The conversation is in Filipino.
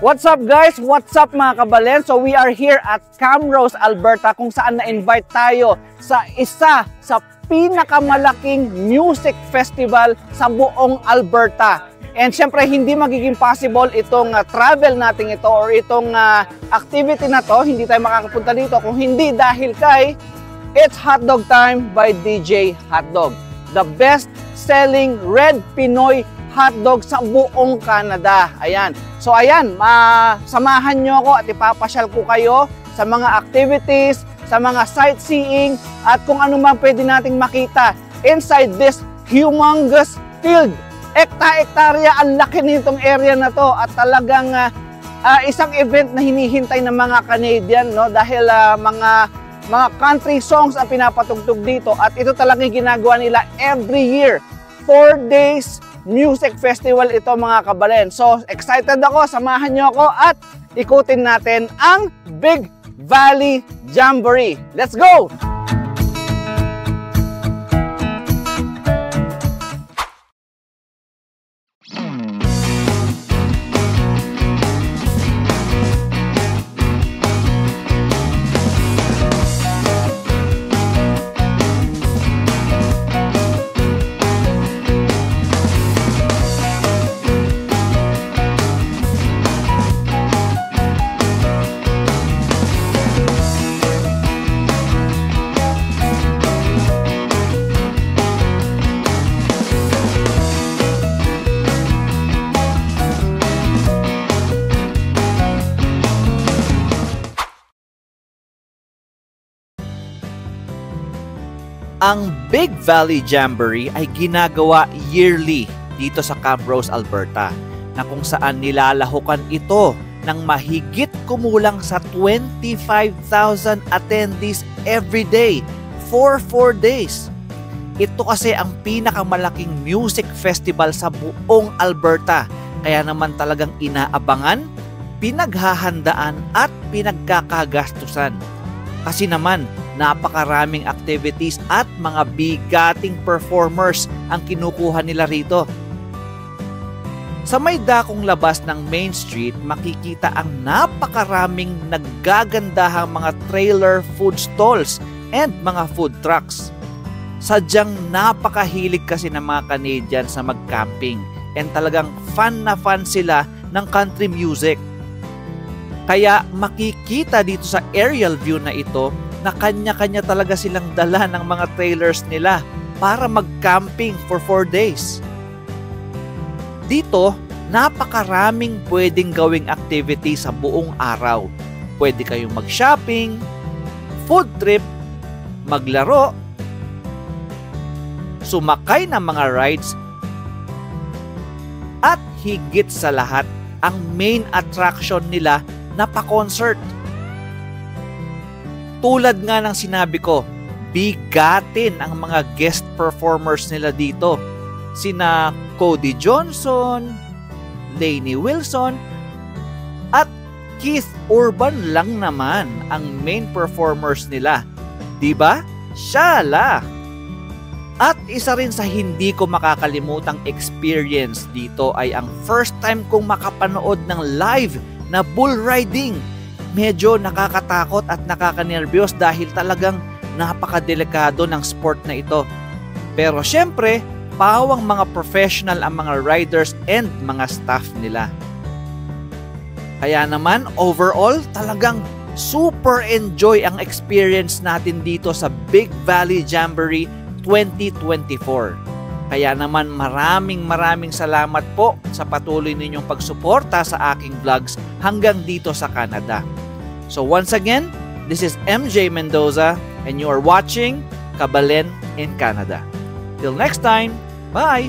What's up guys? What's up mga kabalen? So we are here at Camrose, Alberta kung saan na-invite tayo sa isa sa pinakamalaking music festival sa buong Alberta. And syempre hindi magiging possible itong travel natin ito or itong activity na to, hindi tayo makakapunta dito kung hindi dahil kay It's Hotdog Time by DJ Hotdog. The best selling red Pinoy hotdog sa buong Canada. Ayan. So ayan, samahan nyo ako at ipapasyal ko kayo sa mga activities, sa mga sightseeing at kung ano man pwede nating makita inside this humongous field. Ekta-ektarya, ang laki nitong area na to at talagang isang event na hinihintay ng mga Canadian, no? Dahil mga country songs ang pinapatugtog dito at ito talagang ginagawa nila every year. 4 days music festival ito mga kabalen. So excited ako, samahan nyo ako at ikutin natin ang Big Valley Jamboree. Let's go! Ang Big Valley Jamboree ay ginagawa yearly dito sa Camrose, Alberta, na kung saan nilalahukan ito ng mahigit kumulang sa 25,000 attendees every day for 4 days. Ito kasi ang pinakamalaking music festival sa buong Alberta, kaya naman talagang inaabangan, pinaghahandaan at pinagkakagastusan. Kasi naman, napakaraming activities at mga bigating performers ang kinukuha nila rito. Sa may dakong labas ng Main Street, makikita ang napakaraming naggagandahang mga trailer food stalls and mga food trucks. Sadyang napakahilig kasi ng mga Canadian sa mag-camping and talagang fan na fan sila ng country music. Kaya makikita dito sa aerial view na ito na kanya-kanya talaga silang dala ng mga trailers nila para mag-camping for 4 days. Dito, napakaraming pwedeng gawing activity sa buong araw. Pwede kayong mag-shopping, food trip, maglaro, sumakay ng mga rides, at higit sa lahat, ang main attraction nila na pa-concert. Tulad nga ng sinabi ko, bigatin ang mga guest performers nila dito. Sina Cody Johnson, Lainey Wilson, at Keith Urban lang naman ang main performers nila. Diba? Shala! At isa rin sa hindi ko makakalimutang experience dito ay ang first time kong makapanood ng live na bull riding. Medyo nakakatakot at nakakanerbiyos dahil talagang napakadelikado ng sport na ito. Pero syempre, pawang mga professional ang mga riders and mga staff nila. Kaya naman, overall, talagang super enjoy ang experience natin dito sa Big Valley Jamboree 2024. Kaya naman maraming salamat po sa patuloy ninyong pagsuporta sa aking vlogs hanggang dito sa Canada. So once again, this is MJ Mendoza and you are watching Kabalen in Canada. Till next time, bye!